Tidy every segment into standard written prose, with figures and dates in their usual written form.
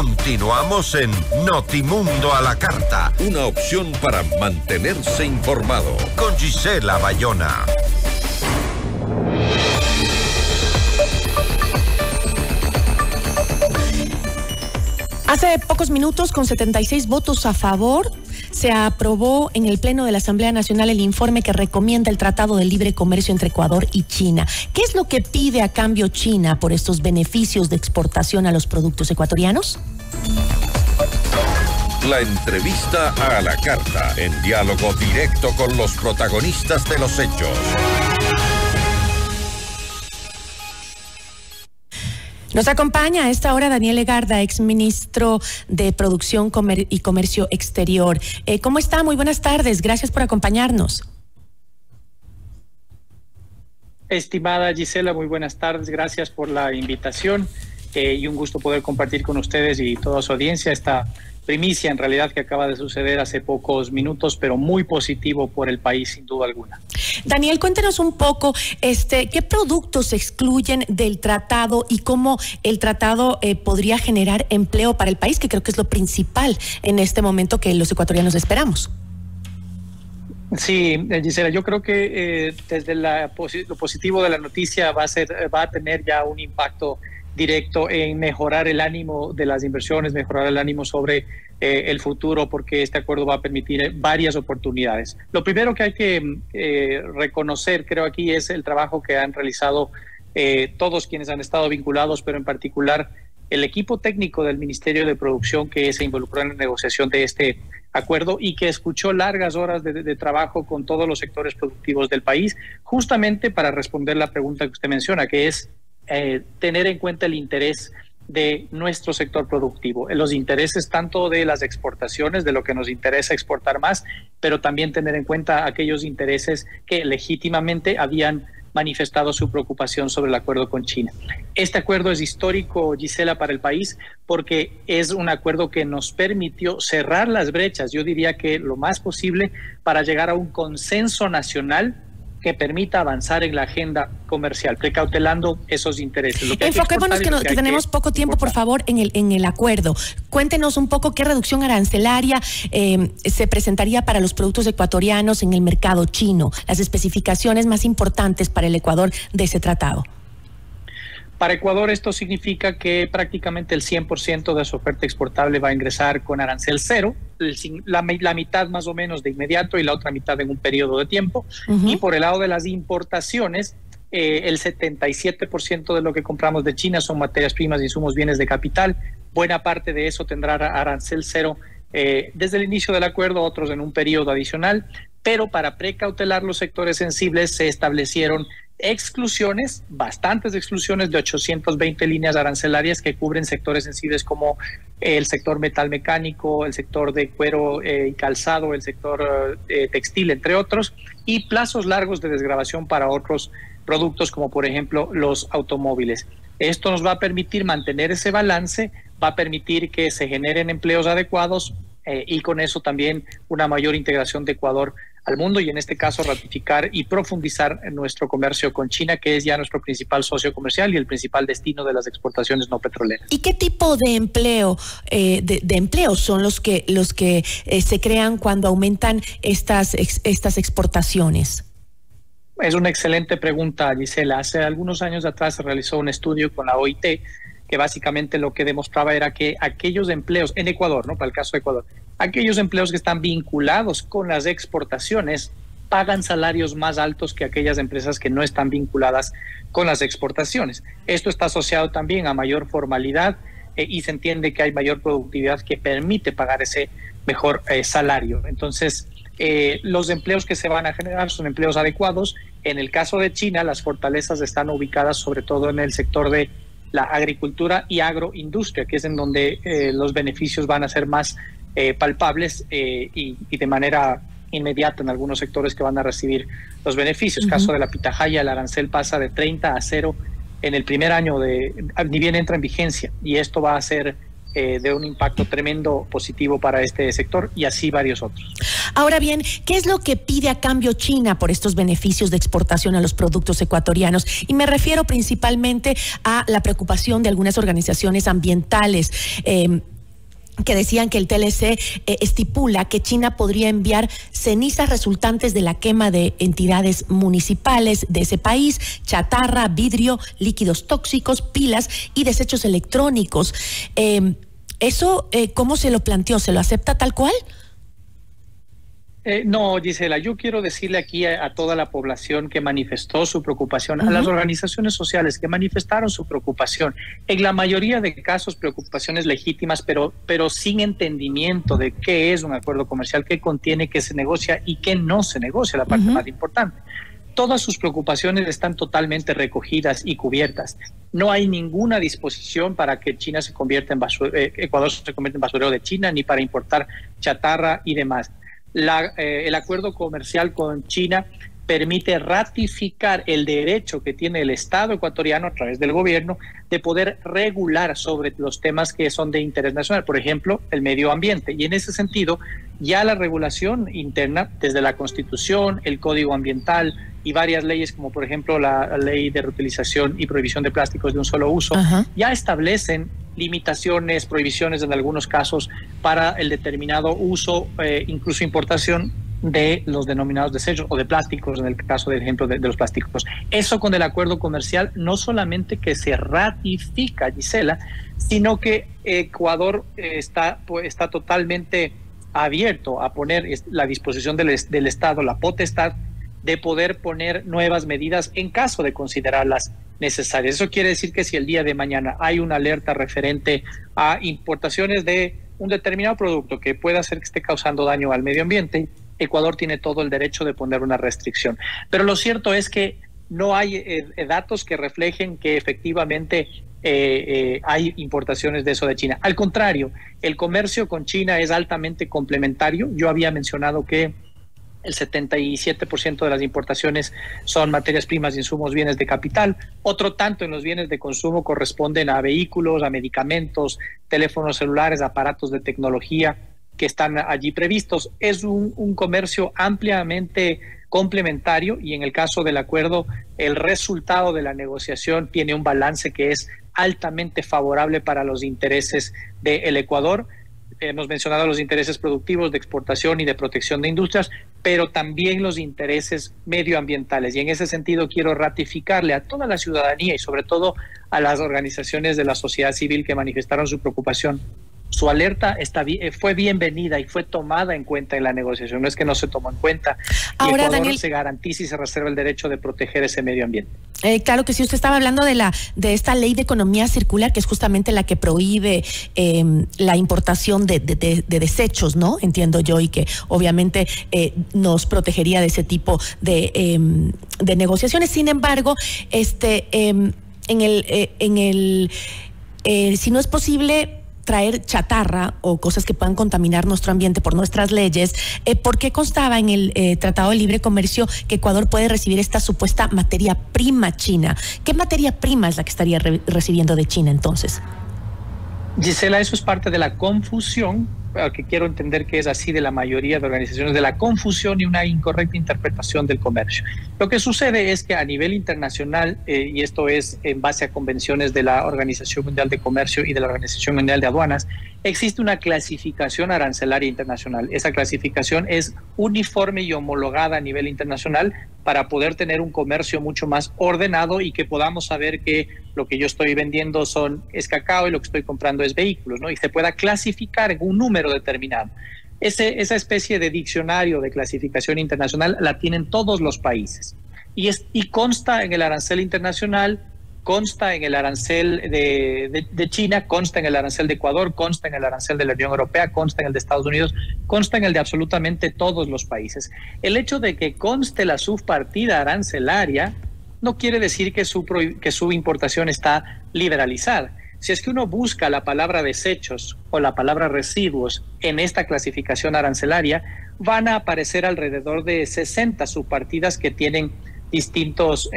Continuamos en Notimundo a la Carta. Una opción para mantenerse informado. Con Gisela Bayona. Hace pocos minutos, con 76 votos a favor, se aprobó en el Pleno de la Asamblea Nacional el informe que recomienda el Tratado de Libre Comercio entre Ecuador y China. ¿Qué es lo que pide a cambio China por estos beneficios de exportación a los productos ecuatorianos? La entrevista a la carta, en diálogo directo con los protagonistas de los hechos. Nos acompaña a esta hora Daniel Legarda, exministro de Producción y Comercio Exterior. ¿Cómo está? Muy buenas tardes. Gracias por acompañarnos. Estimada Gisela, muy buenas tardes. Gracias por la invitación y un gusto poder compartir con ustedes y toda su audiencia esta primicia en realidad que acaba de suceder hace pocos minutos, pero muy positivo por el país sin duda alguna. Daniel, cuéntenos un poco qué productos se excluyen del tratado y cómo el tratado podría generar empleo para el país, que creo que es lo principal en este momento que los ecuatorianos esperamos. Sí, Gisela, yo creo que desde lo positivo de la noticia va a tener ya un impacto directo en mejorar el ánimo de las inversiones, mejorar el ánimo sobre el futuro, porque este acuerdo va a permitir varias oportunidades. Lo primero que hay que reconocer, creo aquí, es el trabajo que han realizado todos quienes han estado vinculados, pero en particular el equipo técnico del Ministerio de Producción que se involucró en la negociación de este acuerdo y que escuchó largas horas de trabajo con todos los sectores productivos del país, justamente para responder la pregunta que usted menciona, que es tener en cuenta el interés de nuestro sector productivo, los intereses tanto de las exportaciones, de lo que nos interesa exportar más, pero también tener en cuenta aquellos intereses que legítimamente habían manifestado su preocupación sobre el acuerdo con China. Este acuerdo es histórico, Gisela, para el país, porque es un acuerdo que nos permitió cerrar las brechas, yo diría que lo más posible, para llegar a un consenso nacional que permita avanzar en la agenda comercial, precautelando esos intereses. Enfoquémonos que tenemos poco tiempo, por favor, en el acuerdo. Cuéntenos un poco qué reducción arancelaria se presentaría para los productos ecuatorianos en el mercado chino, las especificaciones más importantes para el Ecuador de ese tratado. Para Ecuador esto significa que prácticamente el 100% de su oferta exportable va a ingresar con arancel cero, la mitad más o menos de inmediato y la otra mitad en un periodo de tiempo. Y por el lado de las importaciones, el 77% de lo que compramos de China son materias primas, insumos, bienes de capital. Buena parte de eso tendrá arancel cero desde el inicio del acuerdo, otros en un periodo adicional. Pero para precautelar los sectores sensibles se establecieron exclusiones, bastantes exclusiones de 820 líneas arancelarias que cubren sectores sensibles como el sector metal mecánico, el sector de cuero y calzado, el sector textil, entre otros, y plazos largos de desgravación para otros productos como por ejemplo los automóviles. Esto nos va a permitir mantener ese balance, va a permitir que se generen empleos adecuados y con eso también una mayor integración de Ecuador al mundo y en este caso ratificar y profundizar en nuestro comercio con China, que es ya nuestro principal socio comercial y el principal destino de las exportaciones no petroleras. ¿Y qué tipo de empleo de empleos son los que se crean cuando aumentan estas exportaciones? Es una excelente pregunta, Gisela. Hace algunos años atrás se realizó un estudio con la OIT que básicamente lo que demostraba era que aquellos empleos en Ecuador, ¿no? Para el caso de Ecuador, aquellos empleos que están vinculados con las exportaciones pagan salarios más altos que aquellas empresas que no están vinculadas con las exportaciones. Esto está asociado también a mayor formalidad y se entiende que hay mayor productividad que permite pagar ese mejor salario. Entonces, los empleos que se van a generar son empleos adecuados. En el caso de China, las fortalezas están ubicadas sobre todo en el sector de la agricultura y agroindustria, que es en donde los beneficios van a ser más palpables y de manera inmediata en algunos sectores que van a recibir los beneficios. Caso de la pitahaya, el arancel pasa de 30 a 0 en el primer año ni bien entra en vigencia, y esto va a ser de un impacto tremendo positivo para este sector y así varios otros. Ahora bien, ¿qué es lo que pide a cambio China por estos beneficios de exportación a los productos ecuatorianos? Y me refiero principalmente a la preocupación de algunas organizaciones ambientales. que decían que el TLC estipula que China podría enviar cenizas resultantes de la quema de entidades municipales de ese país, chatarra, vidrio, líquidos tóxicos, pilas y desechos electrónicos. ¿Eso cómo se lo planteó? ¿Se lo acepta tal cual? No, Gisela, yo quiero decirle aquí a toda la población que manifestó su preocupación, a las organizaciones sociales que manifestaron su preocupación, en la mayoría de casos preocupaciones legítimas, pero sin entendimiento de qué es un acuerdo comercial, qué contiene, qué se negocia y qué no se negocia, la parte más importante. Todas sus preocupaciones están totalmente recogidas y cubiertas. No hay ninguna disposición para que China se convierta en Ecuador se convierta en basurero de China, ni para importar chatarra y demás. El acuerdo comercial con China permite ratificar el derecho que tiene el Estado ecuatoriano a través del gobierno de poder regular sobre los temas que son de interés nacional, por ejemplo, el medio ambiente. Y en ese sentido, ya la regulación interna, desde la Constitución, el Código Ambiental y varias leyes, como por ejemplo la Ley de Reutilización y Prohibición de Plásticos de un Solo Uso, ya establecen limitaciones, prohibiciones en algunos casos para el determinado uso, incluso importación de los denominados desechos o de plásticos, en el caso del ejemplo de los plásticos. Eso con el acuerdo comercial no solamente que se ratifica, Gisela, sino que Ecuador está totalmente abierto a poner la disposición del Estado, la potestad de poder poner nuevas medidas en caso de considerarlas necesarias. Eso quiere decir que si el día de mañana hay una alerta referente a importaciones de un determinado producto que pueda hacer que esté causando daño al medio ambiente, Ecuador tiene todo el derecho de poner una restricción. Pero lo cierto es que no hay datos que reflejen que efectivamente hay importaciones de eso de China. Al contrario, el comercio con China es altamente complementario. Yo había mencionado que el 77% de las importaciones son materias primas, insumos, bienes de capital. Otro tanto en los bienes de consumo corresponden a vehículos, a medicamentos, teléfonos celulares, aparatos de tecnología que están allí previstos. Es un comercio ampliamente complementario y en el caso del acuerdo, el resultado de la negociación tiene un balance que es altamente favorable para los intereses del Ecuador. Hemos mencionado los intereses productivos de exportación y de protección de industrias, pero también los intereses medioambientales. Y en ese sentido quiero ratificarle a toda la ciudadanía y sobre todo a las organizaciones de la sociedad civil que manifestaron su preocupación. Su alerta fue bienvenida y fue tomada en cuenta en la negociación. No es que no se tomó en cuenta. Ahora, Ecuador Daniel, se garantiza y se reserva el derecho de proteger ese medio ambiente. Claro que sí, usted estaba hablando de esta ley de economía circular, que es justamente la que prohíbe la importación de desechos, ¿no? Entiendo yo, y que obviamente nos protegería de ese tipo de negociaciones. Sin embargo, si no es posible traer chatarra o cosas que puedan contaminar nuestro ambiente por nuestras leyes, ¿por qué constaba en el Tratado de Libre Comercio que Ecuador puede recibir esta supuesta materia prima china? ¿Qué materia prima es la que estaría recibiendo de China entonces? Gisela, eso es parte de la confusión, que quiero entender que es así de la mayoría de organizaciones, de la confusión y una incorrecta interpretación del comercio. Lo que sucede es que a nivel internacional, y esto es en base a convenciones de la Organización Mundial de Comercio y de la Organización Mundial de Aduanas, existe una clasificación arancelaria internacional. Esa clasificación es uniforme y homologada a nivel internacional para poder tener un comercio mucho más ordenado y que podamos saber que lo que yo estoy vendiendo es cacao y lo que estoy comprando es vehículos, ¿no? Y se pueda clasificar en un número determinado. Esa especie de diccionario de clasificación internacional la tienen todos los países y consta en el arancel internacional, consta en el arancel de China, consta en el arancel de Ecuador, consta en el arancel de la Unión Europea, consta en el de Estados Unidos, consta en el de absolutamente todos los países. El hecho de que conste la subpartida arancelaria no quiere decir que su importación está liberalizada. Si es que uno busca la palabra desechos o la palabra residuos en esta clasificación arancelaria, van a aparecer alrededor de 60 subpartidas que tienen distintas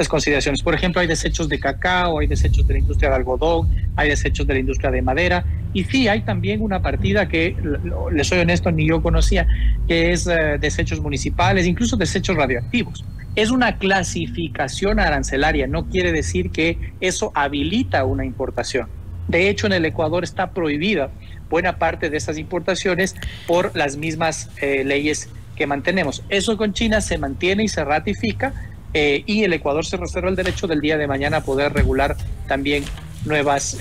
consideraciones. Por ejemplo, hay desechos de cacao, hay desechos de la industria de algodón, hay desechos de la industria de madera, y sí, hay también una partida que, les soy honesto, ni yo conocía, que es desechos municipales, incluso desechos radioactivos. Es una clasificación arancelaria, no quiere decir que eso habilita una importación. De hecho, en el Ecuador está prohibida buena parte de esas importaciones por las mismas leyes que mantenemos. Eso con China se mantiene y se ratifica, y el Ecuador se reserva el derecho del día de mañana a poder regular también nuevas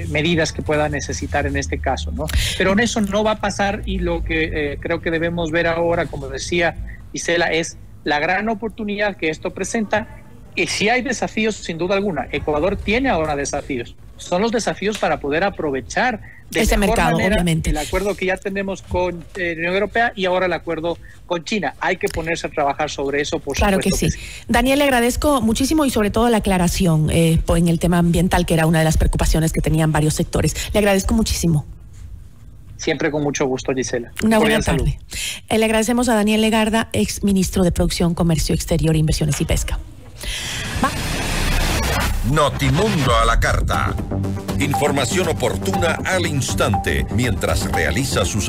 medidas que pueda necesitar en este caso, ¿no? Pero en eso no va a pasar, y lo que creo que debemos ver ahora, como decía Gisela, es la gran oportunidad que esto presenta. Y si hay desafíos, sin duda alguna, Ecuador tiene ahora desafíos. Son los desafíos para poder aprovechar de ese mercado, obviamente, el acuerdo que ya tenemos con la Unión Europea y ahora el acuerdo con China. Hay que ponerse a trabajar sobre eso, por supuesto. Claro que sí. Daniel, le agradezco muchísimo, y sobre todo la aclaración en el tema ambiental, que era una de las preocupaciones que tenían varios sectores. Le agradezco muchísimo. Siempre con mucho gusto, Gisela. Una buena tarde. Le agradecemos a Daniel Legarda, ex ministro de Producción, Comercio Exterior, Inversiones y Pesca. Va. Notimundo a la carta. Información oportuna al instante mientras realiza sus